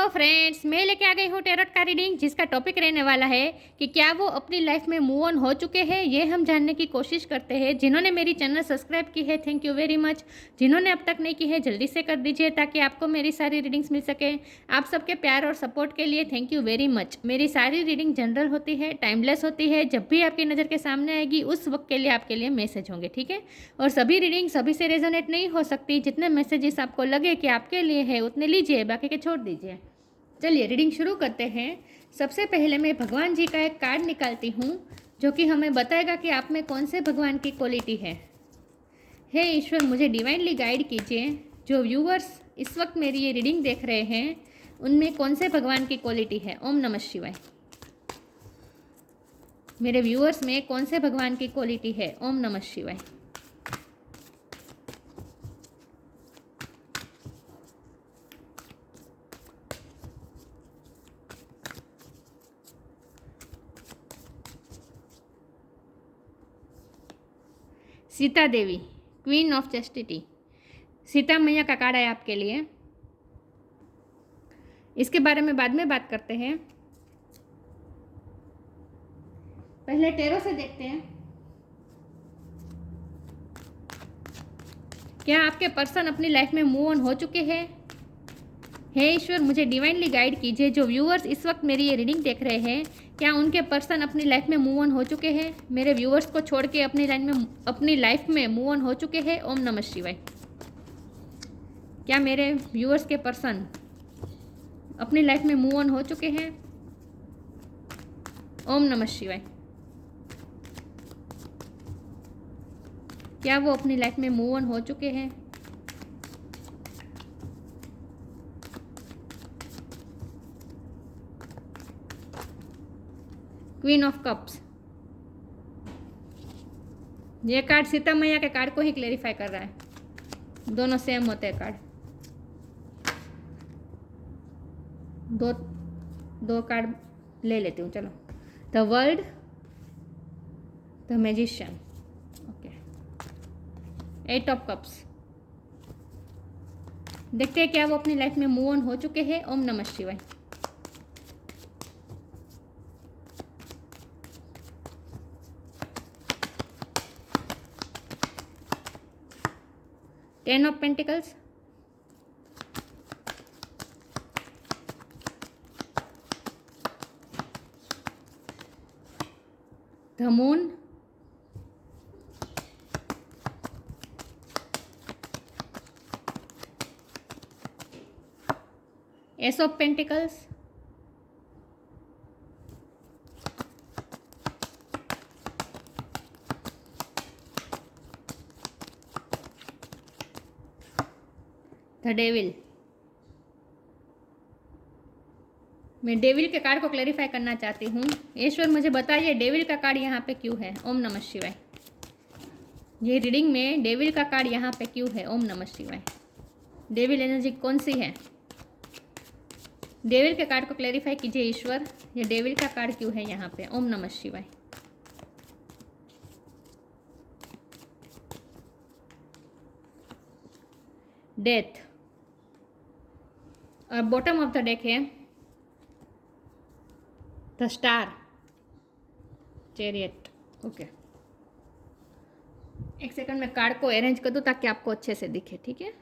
Friends, मैं लेके आ गई हूँ टैरोट का रीडिंग, जिसका टॉपिक रहने वाला है कि क्या वो अपनी लाइफ में मूव ऑन हो चुके हैं। ये हम जानने की कोशिश करते हैं। जिन्होंने मेरी चैनल सब्सक्राइब की है, थैंक यू वेरी मच। जिन्होंने अब तक नहीं की है, जल्दी से कर दीजिए ताकि आपको मेरी सारी रीडिंग्स मिल सके। आप सबके प्यार और सपोर्ट के लिए थैंक यू वेरी मच। मेरी सारी रीडिंग जनरल होती है, टाइमलेस होती है। जब भी आपकी नज़र के सामने आएगी उस वक्त के लिए आपके लिए मैसेज होंगे, ठीक है। और सभी रीडिंग सभी से रेजोनेट नहीं हो सकती। जितने मैसेजेस आपको लगे कि आपके लिए है उतने लीजिए, बाकी के छोड़ दीजिए। चलिए रीडिंग शुरू करते हैं। सबसे पहले मैं भगवान जी का एक कार्ड निकालती हूँ जो कि हमें बताएगा कि आप में कौन से भगवान की क्वालिटी है। हे ईश्वर, मुझे डिवाइनली गाइड कीजिए। जो व्यूअर्स इस वक्त मेरी ये रीडिंग देख रहे हैं उनमें कौन से भगवान की क्वालिटी है। ओम नमः शिवाय। मेरे व्यूअर्स में कौन से भगवान की क्वालिटी है। ओम नमः शिवाय। Sita Devi, queen of chastity. Sita मैया का कार्ड है आपके लिए। इसके बारे में बाद में बात करते हैं। पहले टैरो से देखते हैं क्या आपके पर्सन अपनी लाइफ में मूव ऑन हो चुके हैं। हे ईश्वर, मुझे डिवाइनली गाइड कीजिए। जो व्यूअर्स इस वक्त मेरी ये रीडिंग देख रहे हैं, क्या उनके पर्सन अपनी लाइफ में मूव ऑन हो चुके हैं। मेरे व्यूअर्स को छोड़ के अपनी लाइफ में मूव ऑन हो चुके हैं। ओम नमः शिवाय। क्या मेरे व्यूअर्स के पर्सन अपनी लाइफ में मूव ऑन हो चुके हैं। ओम नमः शिवाय। क्या वो अपनी लाइफ में मूव ऑन हो चुके हैं। Queen of cups. ये कार्ड सीता मैया के कार्ड को ही क्लेरिफाई कर रहा है। दोनों सेम होते हैं कार्ड। दो कार्ड ले लेती हूँ। चलो, the world, the magician. Okay, 8 of cups. देखते हैं क्या वो अपनी लाइफ में मूव ऑन हो चुके हैं। ओम नमः शिवाय। Ten of Pentacles, the Moon, Ace of Pentacles, the devil. मैं डेविल के कार्ड को क्लैरिफाई करना चाहती हूँ। ईश्वर, मुझे बताइए डेविल का कार्ड यहाँ पे क्यों है। ओम नमः शिवाय। ये रीडिंग में डेविल का कार्ड यहाँ पे क्यों है। ओम नमः शिवाय। डेविल एनर्जी कौन सी है। डेविल के कार्ड को क्लैरिफाई कीजिए ईश्वर। ये डेविल का कार्ड क्यों है यहाँ पे। ओम नमः शिवाय। डेथ। और बॉटम ऑफ द डेक है द स्टार, चैरियट। ओके, एक सेकंड में कार्ड को अरेंज कर दूं ताकि आपको अच्छे से दिखे, ठीक है।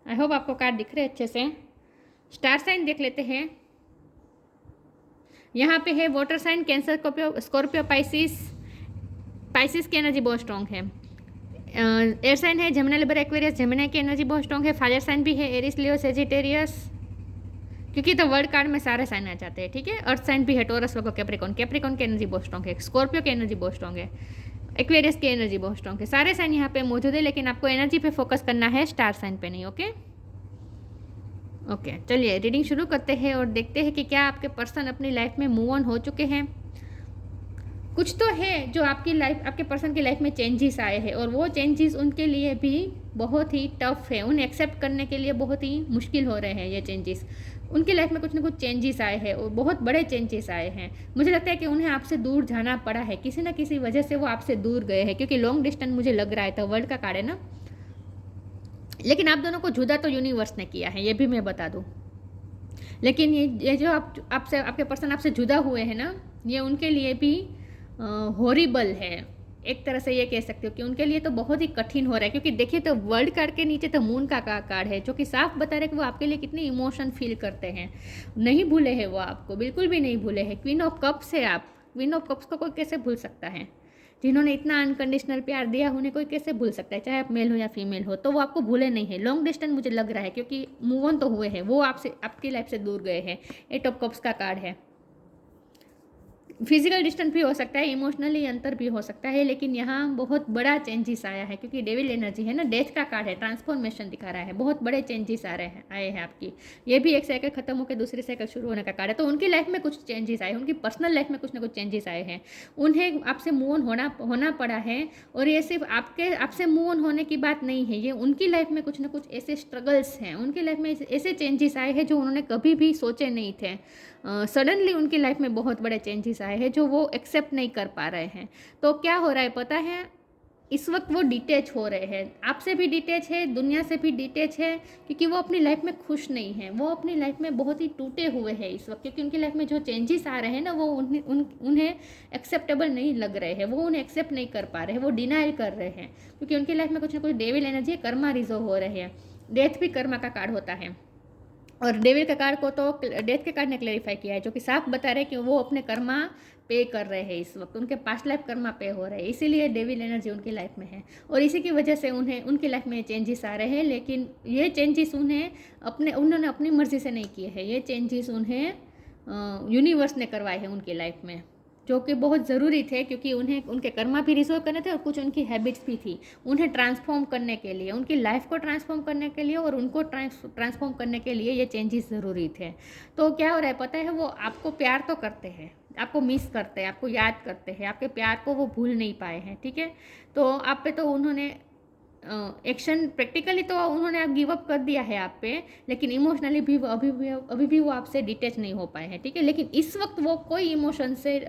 आई होप आपको कार्ड दिख रहे अच्छे से। स्टार साइन देख लेते हैं। यहाँ पे है water sign, Cancer, Scorpio, Pisces की एनर्जी बहुत स्ट्रॉन्ग है। एयर साइन है जेमिनी, लिबर, एक्वेरियस, जेमिनी की एनर्जी बहुत स्ट्रॉन्ग है। फायर साइन भी है, एरिस, लियो, सेजिटेरियस, क्योंकि तो वर्ल्ड कार्ड में सारे साइन आ जाते हैं, ठीक है। अर्थ साइन भी है, टोरस, वर्गो, कैप्रिकॉर्न की एनर्जी बहुत स्ट्रॉन्ग है। स्कॉर्पियो की एनर्जी बहुत स्ट्रॉन्ग है। एक्वेरियस की एनर्जी बहुत स्ट्रॉन्ग है। सारे साइन यहाँ पे मौजूद है, लेकिन आपको एनर्जी पे फोकस करना है, स्टार साइन पे नहीं। ओके, चलिए रीडिंग शुरू करते हैं और देखते हैं कि क्या आपके पर्सन अपनी लाइफ में मूव ऑन हो चुके हैं। कुछ तो है जो आपके पर्सन की लाइफ में चेंजेस आए हैं, और वो चेंजेस उनके लिए भी बहुत ही टफ है। उन्हें एक्सेप्ट करने के लिए बहुत ही मुश्किल हो रहे हैं ये चेंजेस। उनकी लाइफ में कुछ ना कुछ चेंजेस आए हैं और बहुत बड़े चेंजेस आए हैं। मुझे लगता है कि उन्हें आपसे दूर जाना पड़ा है, किसी ना किसी वजह से वो आपसे दूर गए हैं, क्योंकि लॉन्ग डिस्टेंस मुझे लग रहा है तो वर्ल्ड का कार्ड है ना। लेकिन आप दोनों को जुदा तो यूनिवर्स ने किया है, ये भी मैं बता दूं। लेकिन ये जो आपसे आपके पर्सन आपसे जुदा हुए हैं ना, ये उनके लिए भी हॉरिबल है। एक तरह से ये कह सकते हो कि उनके लिए तो बहुत ही कठिन हो रहा है, क्योंकि देखिए तो वर्ल्ड कार्ड के नीचे तो मून का कार्ड है, जो कि साफ बता रहे हैं कि वो आपके लिए कितने इमोशन फील करते हैं। नहीं भूले हैं वो आपको, बिल्कुल भी नहीं भूले हैं। क्वीन ऑफ कप्स है आप, क्वीन ऑफ कप्स को कोई कैसे भूल सकता है? जिन्होंने इतना अनकंडीशनल प्यार दिया उन्हें कोई कैसे भूल सकता है, चाहे आप मेल हो या फीमेल हो। तो वो आपको भूले नहीं है। लॉन्ग डिस्टेंस मुझे लग रहा है, क्योंकि मूव ऑन तो हुए हैं, वो आपसे आपकी लाइफ से दूर गए हैं। 8 ऑफ कप्स का कार्ड है। फिजिकल डिस्टेंस भी हो सकता है, इमोशनली अंतर भी हो सकता है, लेकिन यहाँ बहुत बड़ा चेंजेस आया है, क्योंकि डेविल एनर्जी है ना, डेथ का कार्ड है, ट्रांसफॉर्मेशन दिखा रहा है। बहुत बड़े चेंजेस आए हैं आपकी। ये भी एक साइकिल खत्म होकर दूसरी साइकिल शुरू होने का कार्ड है। तो उनकी लाइफ में कुछ चेंजेस आए, उनकी पर्सनल लाइफ में कुछ ना कुछ चेंजेस आए हैं। उन्हें आपसे मूव ऑन होना पड़ा है। और ये सिर्फ आपसे मूव ऑन होने की बात नहीं है, ये उनकी लाइफ में कुछ ना कुछ ऐसे स्ट्रगल्स हैं, उनकी लाइफ में ऐसे चेंजेस आए हैं जो उन्होंने कभी भी सोचे नहीं थे। सडनली उनकी लाइफ में बहुत बड़े चेंजेस आए हैं जो वो एक्सेप्ट नहीं कर पा रहे हैं। तो क्या हो रहा है पता है, इस वक्त वो डिटेच हो रहे हैं, आपसे भी डिटेच है, दुनिया से भी डिटेच है, क्योंकि वो अपनी लाइफ में खुश नहीं है। वो अपनी लाइफ में बहुत ही टूटे हुए हैं इस वक्त, क्योंकि उनकी लाइफ में जो चेंजेस आ रहे हैं ना, वो उन्हें एक्सेप्टेबल नहीं लग रहे हैं। वो उन्हें एक्सेप्ट नहीं कर पा रहे हैं, वो डिनाइल कर रहे हैं, क्योंकि उनकी लाइफ में कुछ ना कुछ डेविल एनर्जी, कर्मा रिजर्व हो रहे हैं। डेथ भी कर्मा का कार्ड होता है, और डेविल के कार्ड को तो डेथ के कार्ड ने क्लेरिफाई किया है, जो कि साफ बता रहे हैं कि वो अपने कर्मा पे कर रहे हैं इस वक्त। उनके पास्ट लाइफ कर्मा पे हो रहे हैं, इसीलिए डेविल एनर्जी उनकी लाइफ में है, और इसी की वजह से उनकी लाइफ में चेंजेस आ रहे हैं। लेकिन ये चेंजेस उन्होंने अपनी मर्जी से नहीं किए हैं, ये चेंजेस उन्हें यूनिवर्स ने करवाए हैं उनकी लाइफ में, जो कि बहुत ज़रूरी थे, क्योंकि उन्हें उनके कर्मा भी रिजॉल्व करने थे और कुछ उनकी हैबिट्स भी थी उन्हें ट्रांसफॉर्म करने के लिए, उनकी लाइफ को ट्रांसफॉर्म करने के लिए, और उनको ट्रांसफॉर्म करने के लिए ये चेंजेस ज़रूरी थे। तो क्या हो रहा है पता है, वो आपको प्यार तो करते हैं, आपको मिस करते हैं, आपको याद करते हैं, आपके प्यार को वो भूल नहीं पाए हैं, ठीक है। तो आप पे तो उन्होंने एक्शन प्रैक्टिकली तो उन्होंने आप गिव अप कर दिया है आप पे, लेकिन इमोशनली भी अभी भी वो आपसे डिटैच नहीं हो पाए हैं, ठीक है। लेकिन इस वक्त वो कोई इमोशन से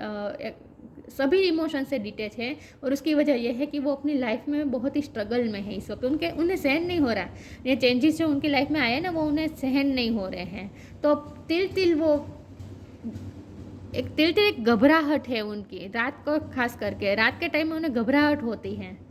सभी इमोशन से डिटैच है, और उसकी वजह यह है कि वो अपनी लाइफ में बहुत ही स्ट्रगल में है इस वक्त। उन्हें सहन नहीं हो रहा, ये चेंजेस जो उनकी लाइफ में आए ना, वो उन्हें सहन नहीं हो रहे हैं। तो तिल तिल एक घबराहट है उनकी, रात को खास करके रात के टाइम में उन्हें घबराहट होती है,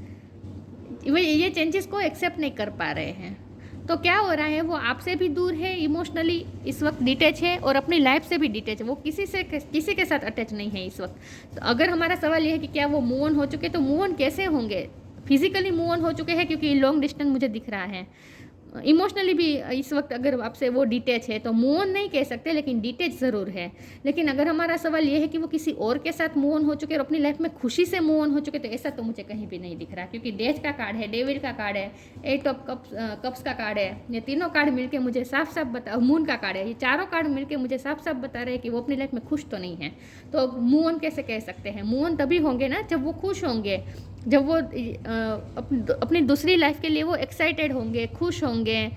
ये चेंजेस को एक्सेप्ट नहीं कर पा रहे हैं। तो क्या हो रहा है, वो आपसे भी दूर है, इमोशनली इस वक्त डिटैच है, और अपनी लाइफ से भी डिटैच है। वो किसी के साथ अटैच नहीं है इस वक्त। तो अगर हमारा सवाल ये है कि क्या वो मूव ऑन हो चुके, तो मूव ऑन कैसे होंगे? फिजिकली मूव ऑन हो चुके हैं, क्योंकि लॉन्ग डिस्टेंस मुझे दिख रहा है। इमोशनली भी इस वक्त अगर आपसे वो डिटैच है, तो मूव ऑन नहीं कह सकते, लेकिन डिटैच ज़रूर है। लेकिन अगर हमारा सवाल ये है कि वो किसी और के साथ मूव ऑन हो चुके और अपनी लाइफ में खुशी से मूव ऑन हो चुके, तो ऐसा तो मुझे कहीं भी नहीं दिख रहा, क्योंकि डेथ का कार्ड है, डेविल का कार्ड है, 8 ऑफ कप्स का कार्ड है। ये तीनों कार्ड मिलके मुझे साफ साफ बता, मून का कार्ड है, ये चारों कार्ड मिलके मुझे साफ साफ बता रहे हैं कि वो अपनी लाइफ में खुश तो नहीं है। तो मूव ऑन कैसे कह सकते हैं? मूव ऑन तभी होंगे ना जब वो खुश होंगे, जब वो अपनी दूसरी लाइफ के लिए वो एक्साइटेड होंगे, खुश होंगे,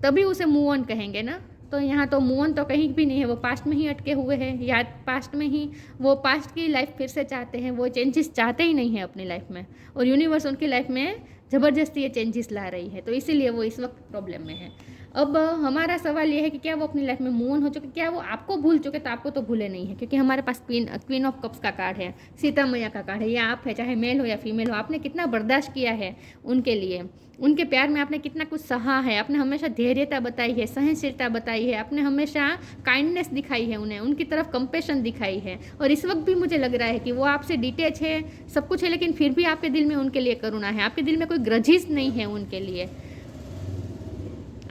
तभी उसे मूव ऑन कहेंगे ना। तो यहाँ तो मूव ऑन तो कहीं भी नहीं है, वो पास्ट में ही अटके हुए हैं, या पास्ट में ही वो पास्ट की लाइफ फिर से चाहते हैं, वो चेंजेस चाहते ही नहीं है अपनी लाइफ में, और यूनिवर्स उनकी लाइफ में ज़बरदस्ती ये चेंजेस ला रही है। तो इसीलिए वो इस वक्त प्रॉब्लम में है। अब हमारा सवाल ये है कि क्या वो अपनी लाइफ में मूव ऑन हो चुके, क्या वो आपको भूल चुके? तो आपको तो भूले नहीं है, क्योंकि हमारे पास क्वीन ऑफ कप्स का कार्ड है, सीता मैया का कार्ड है। या आप है, चाहे मेल हो या फीमेल हो, आपने कितना बर्दाश्त किया है उनके लिए, उनके प्यार में आपने कितना कुछ सहा है, आपने हमेशा धैर्यता बताई है, सहनशीलता बताई है, आपने हमेशा काइंडनेस दिखाई है, उनकी तरफ कंपेशन दिखाई है। और इस वक्त भी मुझे लग रहा है कि वो आपसे डिटैच है, सब कुछ है, लेकिन फिर भी आपके दिल में उनके लिए करुणा है, आपके दिल में कोई ग्रजेस नहीं है उनके लिए।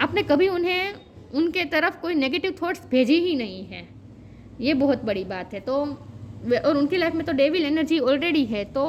आपने कभी उनके तरफ कोई नेगेटिव थॉट्स भेजी ही नहीं है, ये बहुत बड़ी बात है। तो और उनकी लाइफ में तो डेविल एनर्जी ऑलरेडी है। तो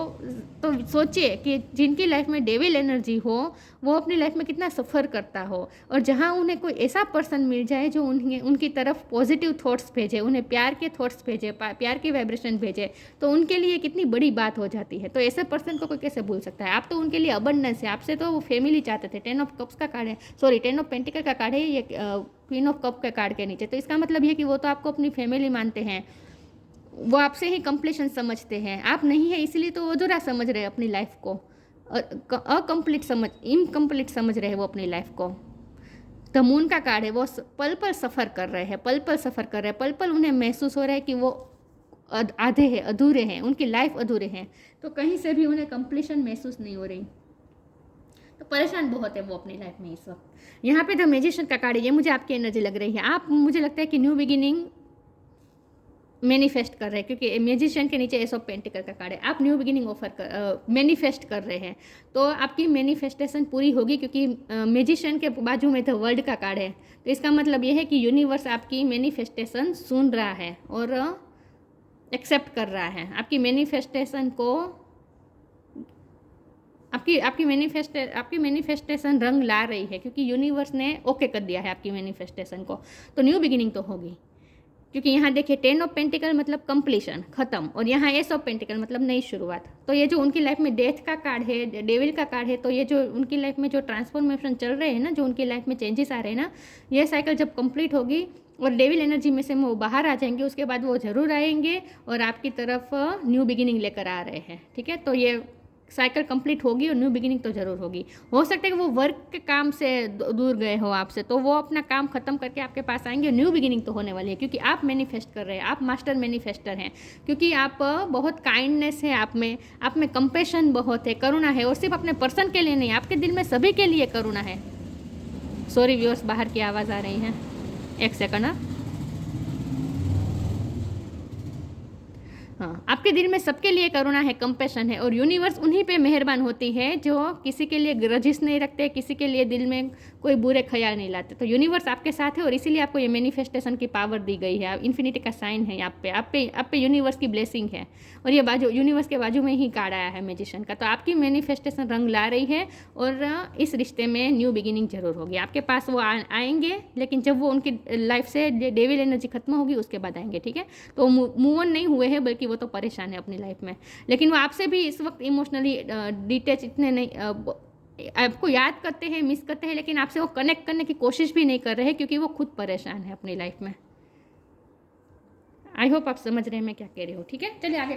सोचिए कि जिनकी लाइफ में डेविल एनर्जी हो वो अपनी लाइफ में कितना सफ़र करता हो, और जहाँ उन्हें कोई ऐसा पर्सन मिल जाए जो उनकी तरफ पॉजिटिव थॉट्स भेजे, उन्हें प्यार के थॉट्स भेजे, प्यार की वाइब्रेशन भेजे, तो उनके लिए कितनी बड़ी बात हो जाती है। तो ऐसे पर्सन को कोई कैसे भूल सकता है। आप तो उनके लिए अबंडेंस है, आपसे तो वो फैमिली चाहते थे। 10 ऑफ कप्स का कार्ड है, सॉरी 10 ऑफ पेंटिकल का कार्ड है ये, क्वीन ऑफ कप के कार्ड के नीचे। तो इसका मतलब ये कि वो तो आपको अपनी फैमिली मानते हैं, वो आपसे ही कंप्लीशन समझते हैं। आप नहीं है इसलिए तो वो अधूरा समझ रहे हैं अपनी लाइफ को, इनकम्प्लीट समझ रहे हैं वो अपनी लाइफ को। द मून का कार्ड है, वो पल पल सफ़र कर रहे हैं, पल पल सफ़र कर रहे हैं, पल पल उन्हें महसूस हो रहा है कि वो आधे हैं, अधूरे हैं, उनकी लाइफ अधूरे हैं। तो कहीं से भी उन्हें कंप्लीशन महसूस नहीं हो रही, तो परेशान बहुत है वो अपनी लाइफ में इस वक्त। यहाँ पे द मैजिशियन का कार्ड है, ये मुझे आपकी एनर्जी लग रही है। आप, मुझे लगता है कि न्यू बिगिनिंग मैनिफेस्ट कर रहे हैं, क्योंकि म्यूजिशियन के नीचे एस ऑफ पेंटिकल का कार्ड है। आप न्यू बिगिनिंग मैनिफेस्ट कर रहे हैं, तो आपकी मैनिफेस्टेशन पूरी होगी, क्योंकि म्यूजिशियन के बाजू में तो वर्ल्ड का कार्ड है। तो इसका मतलब ये है कि यूनिवर्स आपकी मैनिफेस्टेशन सुन रहा है और एक्सेप्ट कर रहा है आपकी मैनिफेस्टेशन को। आपकी मैनिफेस्टेशन रंग ला रही है, क्योंकि यूनिवर्स ने ओके कर दिया है आपकी मैनिफेस्टेशन को। तो न्यू बिगिनिंग तो होगी, क्योंकि यहाँ देखिए 10 ऑफ पेंटिकल मतलब कंप्लीशन, ख़त्म, और यहाँ एस ऑफ पेंटिकल मतलब नई शुरुआत। तो ये जो उनकी लाइफ में डेथ का कार्ड है, डेविल का कार्ड है, तो ये जो उनकी लाइफ में जो ट्रांसफॉर्मेशन चल रहे हैं ना, जो उनकी लाइफ में चेंजेस आ रहे हैं ना, ये साइकिल जब कंप्लीट होगी और डेविल एनर्जी में से वो बाहर आ जाएंगे, उसके बाद वो ज़रूर आएंगे और आपकी तरफ न्यू बिगिनिंग लेकर आ रहे हैं। ठीक है, तो ये साइकिल कंप्लीट होगी और न्यू बिगिनिंग तो ज़रूर होगी। हो सकता है कि वो वर्क के काम से दूर गए हो आपसे, तो वो अपना काम ख़त्म करके आपके पास आएंगे और न्यू बिगिनिंग तो होने वाली है, क्योंकि आप मैनिफेस्ट कर रहे हैं, आप मास्टर मैनिफेस्टर हैं, क्योंकि आप बहुत काइंडनेस है आप में कंपेशन बहुत है, करुणा है, और सिर्फ अपने पर्सन के लिए नहीं, आपके दिल में सभी के लिए करुणा है। सॉरी व्यूअर्स, बाहर की आवाज़ आ रही है, एक सेकंड। हाँ, आपके दिल में सबके लिए करुणा है, कंपैशन है, और यूनिवर्स उन्हीं पे मेहरबान होती है जो किसी के लिए ग्रजिस नहीं रखते, किसी के लिए दिल में कोई बुरे ख्याल नहीं लाते। तो यूनिवर्स आपके साथ है और इसीलिए आपको ये मैनिफेस्टेशन की पावर दी गई है। इन्फिनिटी का साइन है आप पे यूनिवर्स की ब्लेसिंग है, और ये बाजू यूनिवर्स के बाजू में ही कार्ड आया है मैजिशियन का। तो आपकी मैनिफेस्टेशन रंग ला रही है और इस रिश्ते में न्यू बिगिनिंग जरूर होगी। आपके पास वो आएंगे, लेकिन जब वो उनकी लाइफ से डेविल एनर्जी खत्म होगी उसके बाद आएंगे। ठीक है, तो मूव ऑन नहीं हुए हैं, बल्कि वो तो परेशान है अपनी लाइफ में, लेकिन वो आपसे भी इस वक्त इमोशनली डिटैच इतने नहीं, आपको याद करते हैं, मिस करते हैं, लेकिन आपसे वो कनेक्ट करने की कोशिश भी नहीं कर रहे हैं, क्योंकि वो खुद परेशान है अपनी लाइफ में। आई होप आप समझ रहे हैं मैं क्या कह रही हूँ। ठीक है, चलिए आगे।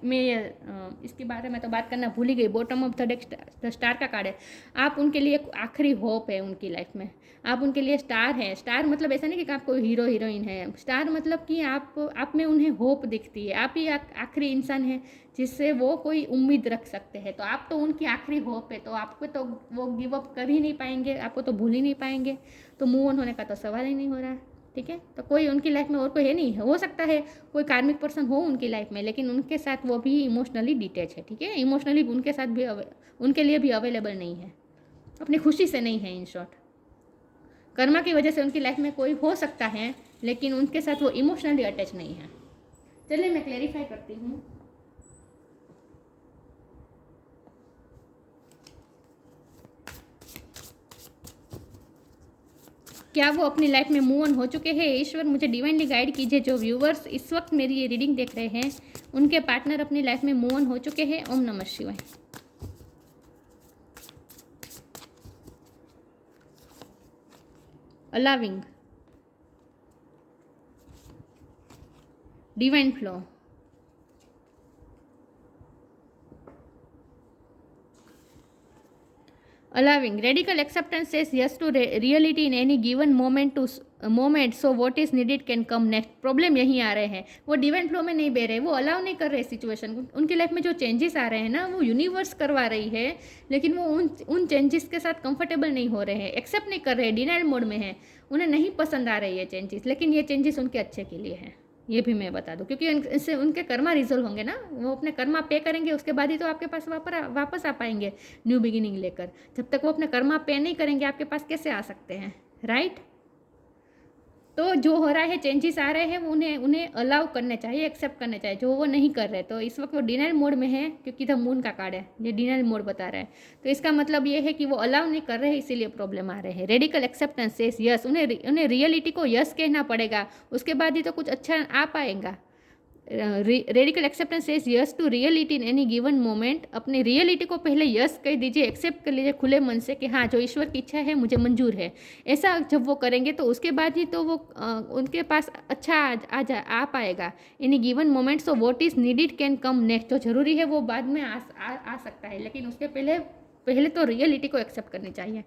मैं इसके बारे में तो बात करना भूल ही गई। Bottom of the deck the star का कार्ड है। आप उनके लिए एक आखिरी होप है उनकी लाइफ में, आप उनके लिए स्टार हैं। स्टार मतलब ऐसा नहीं कि आप कोई हीरो हीरोइन है, स्टार मतलब कि आप में उन्हें होप दिखती है, आप ही आखिरी इंसान है जिससे वो कोई उम्मीद रख सकते हैं। तो आप तो उनकी आखिरी होप है, तो आपको तो वो गिव अप कर ही नहीं पाएंगे, आपको तो भूल ही नहीं पाएंगे, तो मूव ऑन होने का तो सवाल ही नहीं हो रहा है। ठीक है, तो कोई उनकी लाइफ में और कोई है नहीं, हो सकता है कोई कार्मिक पर्सन हो उनकी लाइफ में, लेकिन उनके साथ वो भी इमोशनली डिटैच है। ठीक है, इमोशनली उनके साथ भी उनके लिए भी अवेलेबल नहीं है, अपनी खुशी से नहीं है। इन शॉर्ट, कर्मा की वजह से उनकी लाइफ में कोई हो सकता है, लेकिन उनके साथ वो इमोशनली अटैच नहीं है। चलिए मैं क्लेरिफाई करती हूँ। क्या वो अपनी लाइफ में मूव ऑन हो चुके हैं? ईश्वर मुझे डिवाइनली गाइड कीजिए। जो व्यूवर्स इस वक्त मेरी ये रीडिंग देख रहे हैं, उनके पार्टनर अपनी लाइफ में मूव ऑन हो चुके हैं। ओम नमः शिवाय। Allowing, divine flow, allowing radical acceptance says yes to reality in any given moment so what is needed can come next। Problem यहीं आ रहे हैं, वो डिवाइन फ्लो में नहीं बह रहे, वो अलाउ नहीं कर रहे सिचुएशन को। उनकी लाइफ में जो चेंजेस आ रहे हैं ना, वो यूनिवर्स करवा रही है, लेकिन वो उन चेंजेस के साथ कंफर्टेबल नहीं हो रहे हैं, एक्सेप्ट नहीं कर रहे, डिनाइल मोड में है, उन्हें नहीं पसंद आ रही है चेंजेस, लेकिन ये चेंजेस उनके अच्छे के लिए हैं। ये भी मैं बता दूं, क्योंकि इससे उनके कर्मा रिजल्व होंगे ना, वो अपने कर्मा पे करेंगे, उसके बाद ही तो आपके पास वापस आ पाएंगे न्यू बिगिनिंग लेकर। जब तक वो अपने कर्मा पे नहीं करेंगे, आपके पास कैसे आ सकते हैं, राइट? तो जो हो रहा है, चेंजेस आ रहे हैं, वो उन्हें उन्हें अलाउ करने चाहिए, एक्सेप्ट करने चाहिए, जो वो नहीं कर रहे। तो इस वक्त वो डिनाइल मोड में है, क्योंकि द मून का कार्ड है, ये डिनाइल मोड बता रहा है। तो इसका मतलब ये है कि वो अलाउ नहीं कर रहे हैं, इसीलिए प्रॉब्लम आ रहे हैं। रेडिकल एक्सेप्टेंस सेज यस, उन्हें रियलिटी को यस कहना पड़ेगा, उसके बाद ही तो कुछ अच्छा आ पाएगा। Radical acceptance says yes to reality in any given moment. अपनी रियलिटी को पहले यस कह दीजिए, एक्सेप्ट कर लीजिए खुले मन से कि हाँ, जो ईश्वर की इच्छा है मुझे मंजूर है। ऐसा जब वो करेंगे तो उसके बाद ही तो वो उनके पास अच्छा आ पाएगा। Any given moment, so what is needed can come next. जो जरूरी है वो बाद में आ सकता है, लेकिन उसके पहले तो रियलिटी को एक्सेप्ट करनी चाहिए,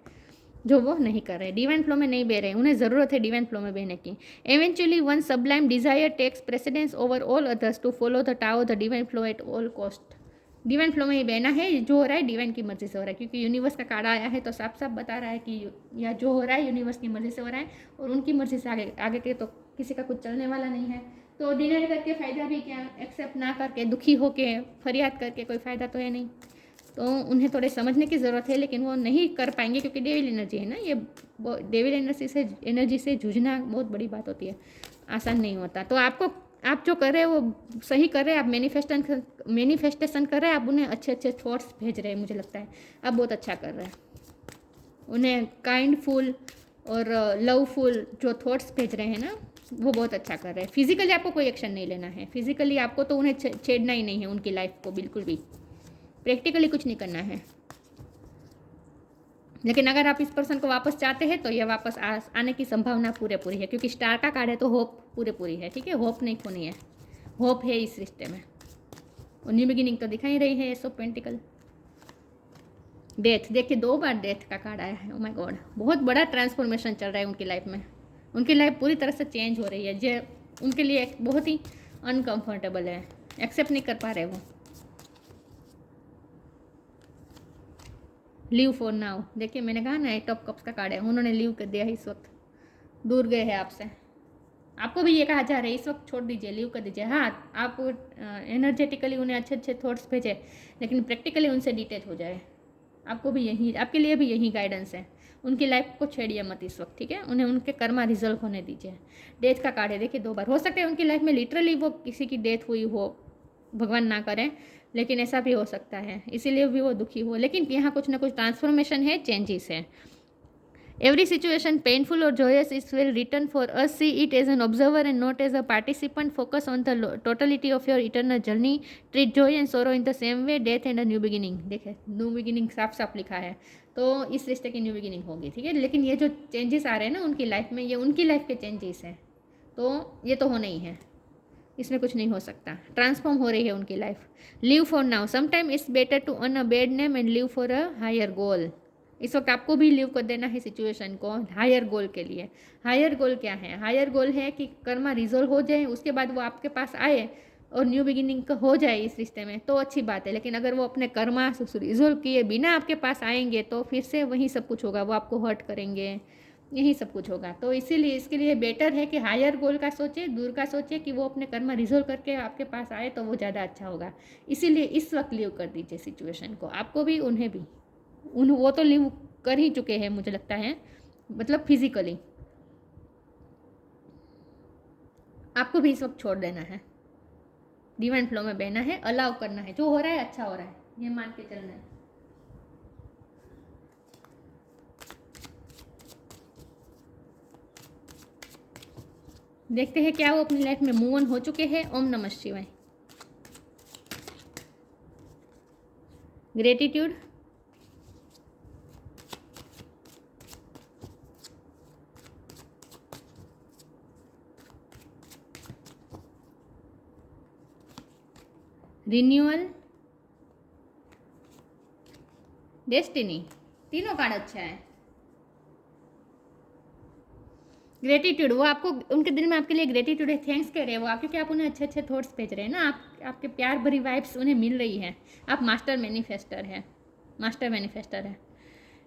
जो वो नहीं कर रहे। डिवाइन फ्लो में नहीं बह रहे, उन्हें ज़रूरत है डिवाइन फ्लो में बहने की। Eventually one sublime desire takes precedence over all others to follow the Tao the divine flow at all cost. Divine flow में ही बहना है, जो हो रहा है डिवाइन की मर्जी से हो रहा है, क्योंकि यूनिवर्स का कार्ड आया है तो साफ साफ बता रहा है कि या जो हो रहा है यूनिवर्स की मर्जी से हो रहा है, और उनकी मर्जी से आगे के तो किसी का कुछ चलने वाला नहीं है। तो डिनाई करके फ़ायदा भी क्या, एक्सेप्ट ना करके दुखी होके फरियाद करके कोई फ़ायदा तो है नहीं। तो उन्हें थोड़े समझने की ज़रूरत है, लेकिन वो नहीं कर पाएंगे, क्योंकि डेविल एनर्जी है ना ये। डेविल एनर्जी से जूझना बहुत बड़ी बात होती है, आसान नहीं होता। तो आप जो कर रहे हैं वो सही कर रहे हैं, आप मैनिफेस्टेशन कर रहे हैं, आप उन्हें अच्छे अच्छे थॉट्स भेज रहे हैं, मुझे लगता है आप बहुत अच्छा कर रहे हैं। उन्हें काइंडफुल और लवफुल जो थॉट्स भेज रहे हैं ना, वो बहुत अच्छा कर रहे हैं। फिजिकली आपको कोई एक्शन नहीं लेना है, फिजिकली आपको तो उन्हें छेड़ना ही नहीं है, उनकी लाइफ को बिल्कुल भी प्रैक्टिकली कुछ नहीं करना है। लेकिन अगर आप इस पर्सन को वापस चाहते हैं तो यह वापस आने की संभावना पूरी है, क्योंकि स्टार का कार्ड है तो होप पूरी है। ठीक है, होप नहीं खोनी है, होप है इस रिश्ते में। और न्यू बिगिनिंग तो दिखा ही रही है, एस ऑफ पेंटिकल। डेथ, देखिए 2 बार डेथ का कार्ड आया है। ओ माय गॉड, बहुत बड़ा ट्रांसफॉर्मेशन चल रहा है उनकी लाइफ में। उनकी लाइफ पूरी तरह से चेंज हो रही है, जो उनके लिए बहुत ही अनकम्फर्टेबल है, एक्सेप्ट नहीं कर पा रहे वो। लीव फॉर नाउ, देखिए मैंने कहा ना, 8 ऑफ कप्स का कार्ड है, उन्होंने लीव कर दिया है, इस वक्त दूर गए हैं आपसे। आपको भी ये कहा जा रहा है इस वक्त छोड़ दीजिए, लीव कर दीजिए। हाँ, आप एनर्जेटिकली उन्हें अच्छे अच्छे थॉट्स भेजें, लेकिन प्रैक्टिकली उनसे डिटेच हो जाए। आपको भी यही, आपके लिए भी यही गाइडेंस है। उनकी लाइफ को छेड़िए मत इस वक्त, ठीक है। उन्हें उनके कर्मा रिजल्व होने दीजिए। डेथ का कार्ड है, देखिए 2 बार। हो सकता है उनकी लाइफ में लिटरली वो किसी की डेथ हुई हो, भगवान ना करें, लेकिन ऐसा भी हो सकता है, इसीलिए भी वो दुखी हो। लेकिन यहाँ कुछ ना कुछ ट्रांसफॉर्मेशन है, चेंजेस है। एवरी सिचुएशन पेनफुल और joyous is well written for us. See it as an observer and not as a participant. Focus on the totality of your eternal journey. Treat joy and sorrow in the same way. Death and a new beginning. देखे new beginning साफ साफ लिखा है, तो इस रिश्ते की new beginning होगी, ठीक है। लेकिन ये जो चेंजेस आ रहे हैं ना उनकी लाइफ में, ये उनकी लाइफ के चेंजेस हैं, तो ये तो होना ही है, इसमें कुछ नहीं हो सकता। ट्रांसफॉर्म हो रही है उनकी life. Live for now, sometime it's better to earn a bad name and live for a higher goal. इस वक्त आपको भी लिव कर देना है सिचुएशन को हायर गोल के लिए। हायर गोल क्या है? हायर गोल है कि कर्मा रिजोल्व हो जाए, उसके बाद वो आपके पास आए और न्यू बिगिनिंग हो जाए इस रिश्ते में, तो अच्छी बात है। लेकिन अगर वो अपने कर्मा रिजोल्व किए बिना आपके पास आएंगे तो फिर से वही सब कुछ होगा, वो आपको हर्ट करेंगे, यही सब कुछ होगा। तो इसीलिए इसके लिए बेटर है कि हायर गोल का सोचे, दूर का सोचे, कि वो अपने कर्मा रिजोल्व करके आपके पास आए तो वो ज़्यादा अच्छा होगा। इसीलिए इस वक्त लीव कर दीजिए सिचुएशन को, आपको भी उन्हें भी। वो तो लीव कर ही चुके हैं मुझे लगता है, मतलब फिजिकली। आपको भी इस वक्त छोड़ देना है, डिवाइन फ्लो में बहना है, अलाउ करना है, जो हो रहा है अच्छा हो रहा है, ये मान के चलना है। देखते हैं क्या वो अपनी लाइफ में मूव ऑन हो चुके हैं। ओम नमः शिवाय। ग्रेटिट्यूड, रिन्यूअल, डेस्टिनी, तीनों कार्ड अच्छा है। ग्रेटिट्यूड, वो आपको उनके दिल में आपके लिए ग्रेटिट्यूड है, थैंक्स कह रहे हैं वो आप, क्योंकि आप उन्हें अच्छे अच्छे थॉट्स भेज रहे हैं ना, आपके प्यार भरी वाइब्स उन्हें मिल रही है। आप मास्टर मैनिफेस्टर है,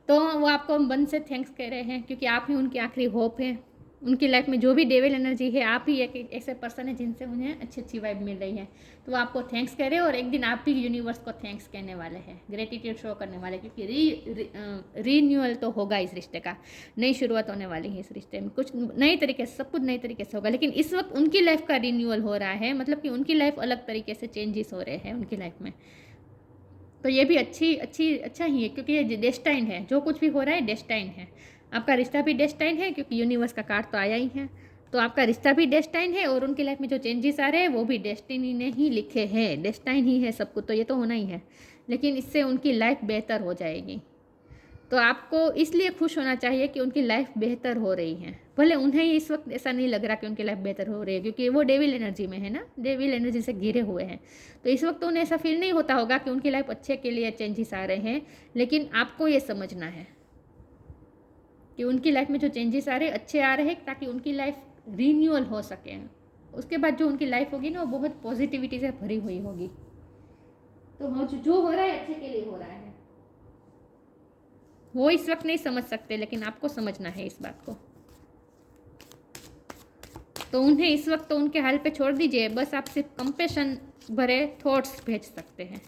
तो वो आपको मन से थैंक्स कह रहे हैं, क्योंकि आप ही उनकी आखिरी होप है। उनकी लाइफ में जो भी डेविल एनर्जी है, आप ही एक ऐसे पर्सन है जिनसे उन्हें अच्छी अच्छी वाइब मिल रही है। तो वो आपको थैंक्स करे और एक दिन आप भी यूनिवर्स को थैंक्स कहने वाले हैं, ग्रेटिट्यूड शो करने वाले, क्योंकि रीन्यूअल तो होगा इस रिश्ते का, नई शुरुआत होने वाली है इस रिश्ते में, कुछ नई तरीके से, सब कुछ नई तरीके से होगा। लेकिन इस वक्त उनकी लाइफ का रीन्यूअल हो रहा है, मतलब कि उनकी लाइफ अलग तरीके से चेंजेस हो रहे हैं उनकी लाइफ में। तो ये भी अच्छा ही है, क्योंकि ये डेस्टाइन है, जो कुछ भी हो रहा है डेस्टाइन है। आपका रिश्ता भी डेस्टाइन है, क्योंकि यूनिवर्स का कार्ड तो आया ही है। तो आपका रिश्ता भी डेस्टाइन है और उनकी लाइफ में जो चेंजेस आ रहे हैं वो भी डेस्टिनी ने ही लिखे हैं, डेस्टाइन ही है सब कुछ, तो ये तो होना ही है। लेकिन इससे उनकी लाइफ बेहतर हो जाएगी। तो आपको इसलिए खुश होना चाहिए कि उनकी लाइफ बेहतर हो रही है। भले उन्हें इस वक्त ऐसा नहीं लग रहा कि उनकी लाइफ बेहतर हो रही है, क्योंकि वो डेविल एनर्जी में है ना, डेविल एनर्जी से घिरे हुए हैं। तो इस वक्त तो उन्हें ऐसा फील नहीं होता होगा कि उनकी लाइफ अच्छे के लिए चेंजेस आ रहे हैं। लेकिन आपको ये समझना है कि उनकी लाइफ में जो चेंजेस आ रहे हैं अच्छे आ रहे हैं, ताकि उनकी लाइफ रीन्यूअल हो सके। उसके बाद जो उनकी लाइफ होगी ना, वो बहुत पॉजिटिविटी से भरी हुई होगी। तो जो हो रहा है अच्छे के लिए हो रहा है। वो इस वक्त नहीं समझ सकते, लेकिन आपको समझना है इस बात को। तो उन्हें इस वक्त तो उनके हाल पे छोड़ दीजिए, बस आप सिर्फ कंपेशन भरे थॉट्स भेज सकते हैं।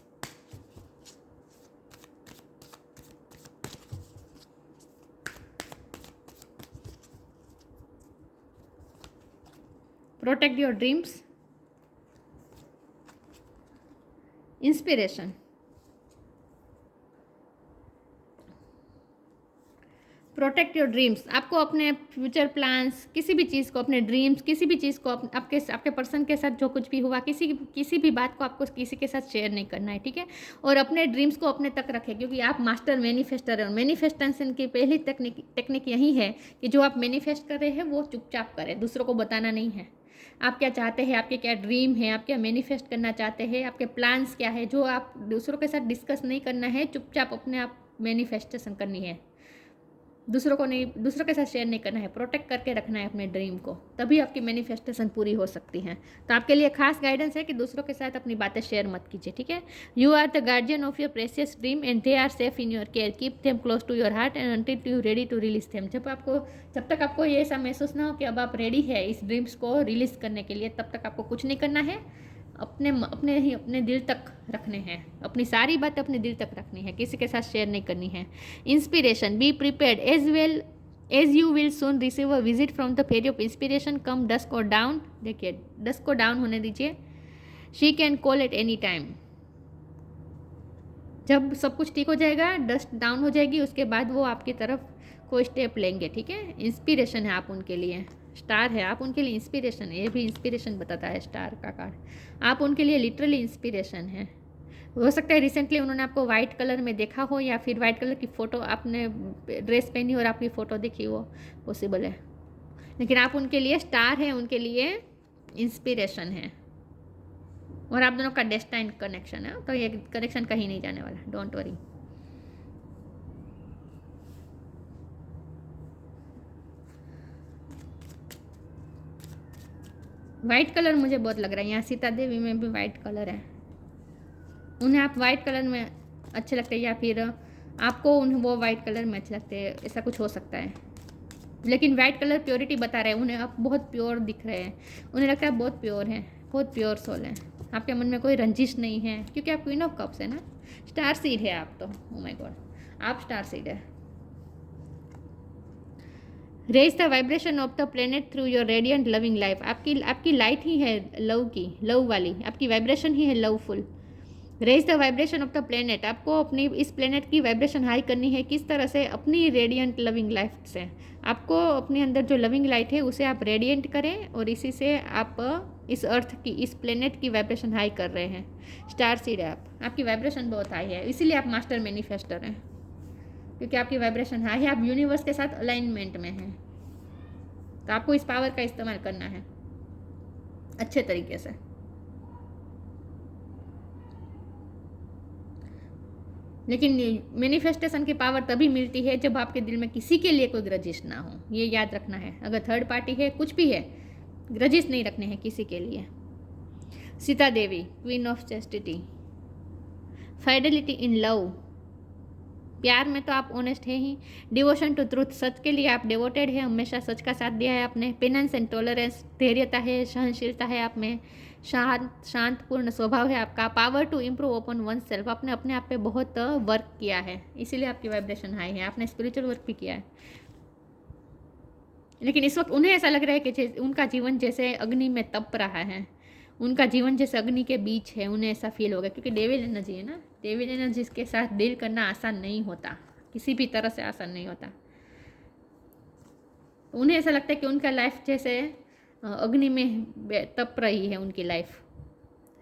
Protect your dreams, inspiration, protect your dreams. आपको अपने फ्यूचर प्लान्स, किसी भी चीज़ को, अपने ड्रीम्स, किसी भी चीज़ को आपके पर्सन के साथ जो कुछ भी हुआ, किसी भी बात को आपको किसी के साथ शेयर नहीं करना है, ठीक है। और अपने ड्रीम्स को अपने तक रखें, क्योंकि आप मास्टर मैनिफेस्टर हैं। और मैनिफेस्टेशन की पहली टेक्निक यही है कि जो आप मैनिफेस्ट कर रहे हैं वो चुपचाप करें, दूसरों को बताना नहीं है। आप क्या चाहते हैं, आपके क्या ड्रीम है, आप क्या मैनिफेस्ट करना चाहते हैं, आपके प्लान्स क्या है, जो आप दूसरों के साथ डिस्कस नहीं करना है, चुपचाप अपने आप मैनिफेस्टेशन करनी है। दूसरों के साथ शेयर नहीं करना है, प्रोटेक्ट करके रखना है अपने ड्रीम को, तभी आपकी मैनिफेस्टेशन पूरी हो सकती है। तो आपके लिए खास गाइडेंस है कि दूसरों के साथ अपनी बातें शेयर मत कीजिए, ठीक है। You are the guardian of your precious dream and they are safe in your care, keep them close to your heart and until you ready to release them. जब तक आपको ये ऐसा महसूस ना हो कि अब आप रेडी है इस ड्रीम्स को रिलीज करने के लिए, तब तक आपको कुछ नहीं करना है। अपने दिल तक रखने हैं, अपनी सारी बातें अपने दिल तक रखनी है, किसी के साथ शेयर नहीं करनी है। Inspiration, be prepared as you will soon receive a visit from the fairy of inspiration come dusk or dawn. देखिए डस्क को डाउन होने दीजिए, she can call at any time. जब सब कुछ ठीक हो जाएगा, डस्ट डाउन हो जाएगी, उसके बाद वो आपकी तरफ कोई स्टेप लेंगे, ठीक है। इंस्पिरेशन है आप उनके लिए, स्टार है आप उनके लिए, इंस्पिरेशन है। ये भी इंस्पिरेशन बताता है स्टार का कार्ड, आप उनके लिए लिटरली इंस्पिरेशन है। हो सकता है रिसेंटली उन्होंने आपको वाइट कलर में देखा हो, या फिर वाइट कलर की फ़ोटो, आपने ड्रेस पहनी और आपकी फ़ोटो दिखी हो, पॉसिबल है। लेकिन आप उनके लिए स्टार हैं, उनके लिए इंस्पिरेशन है। और आप दोनों का डेस्टाइन कनेक्शन है, तो ये कनेक्शन कहीं नहीं जाने वाला, डोंट वरी। वाइट कलर मुझे बहुत लग रहा है, यहाँ सीता देवी में भी वाइट कलर है। उन्हें आप वाइट कलर में अच्छे लगते हैं, या फिर आपको उन्हें वो वाइट कलर में अच्छे लगते हैं, ऐसा कुछ हो सकता है। लेकिन वाइट कलर प्योरिटी बता रहे हैं, उन्हें आप बहुत प्योर दिख रहे हैं, उन्हें लगता है आप बहुत प्योर हैं, बहुत प्योर सोल हैं, आपके मन में कोई रंजिश नहीं है, क्योंकि आप क्वीन ऑफ कप्स है ना, स्टार सीड है आप तो। ओ माय गॉड, आप स्टार सीड है। Raise the vibration of the planet through your radiant loving life. आपकी लाइट ही है लव की, लव वाली, आपकी वाइब्रेशन ही है loveful. Raise the vibration of the planet, आपको अपनी इस प्लेनेट की वाइब्रेशन हाई करनी है। किस तरह से? अपनी रेडियंट लविंग लाइफ से। आपको अपने अंदर जो लविंग लाइट है उसे आप रेडियंट करें, और इसी से आप इस अर्थ की, इस प्लेनेट की वाइब्रेशन हाई कर रहे हैं। स्टार सीड है आप, आपकी वाइब्रेशन बहुत हाई है, इसीलिए आप मास्टर मैनिफेस्टर हैं, क्योंकि आपकी वाइब्रेशन हाई है, आप यूनिवर्स के साथ अलाइनमेंट में हैं। तो आपको इस पावर का इस्तेमाल करना है अच्छे तरीके से। लेकिन मैनिफेस्टेशन की पावर तभी मिलती है जब आपके दिल में किसी के लिए कोई ग्रजिश ना हो, ये याद रखना है। अगर थर्ड पार्टी है, कुछ भी है, ग्रजिश नहीं रखने हैं किसी के लिए। Sita Devi, queen of chastity, fidelity in love, प्यार में तो आप ऑनेस्ट है ही। डिवोशन टू ट्रूथ, सच के लिए आप डिवोटेड है, हमेशा सच का साथ दिया है आपने। पेनेंस एंड टॉलरेंस, धैर्यता है, सहनशीलता है आप में। शांतपूर्ण स्वभाव है आपका। Power to improve upon oneself, आपने अपने आप पे बहुत वर्क किया है, इसीलिए आपकी वाइब्रेशन हाई है। आपने स्पिरिचुअल वर्क भी किया है, लेकिन इस वक्त उन्हें ऐसा लग रहा है कि उनका जीवन जैसे अग्नि में तप रहा है, उनका जीवन जैसे अग्नि के बीच है, उन्हें ऐसा फील होगा। क्योंकि डेविल एनर्जी है ना, डेविल एनर्जी के साथ डील करना आसान नहीं होता, किसी भी तरह से आसान नहीं होता। उन्हें ऐसा लगता है कि उनका लाइफ जैसे अग्नि में तप रही है उनकी लाइफ।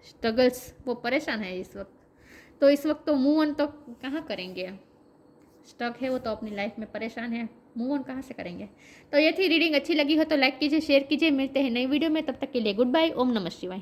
स्ट्रगल्स, वो परेशान है इस वक्त। तो इस वक्त तो मूव ऑन तो कहाँ करेंगे, स्टक है वो तो अपनी लाइफ में परेशान है, मूव ऑन कहाँ से करेंगे। तो ये थी रीडिंग, अच्छी लगी हो तो लाइक कीजिए, शेयर कीजिए। मिलते हैं नई वीडियो में, तब तक के लिए गुड बाय। ओम नमः शिवाय।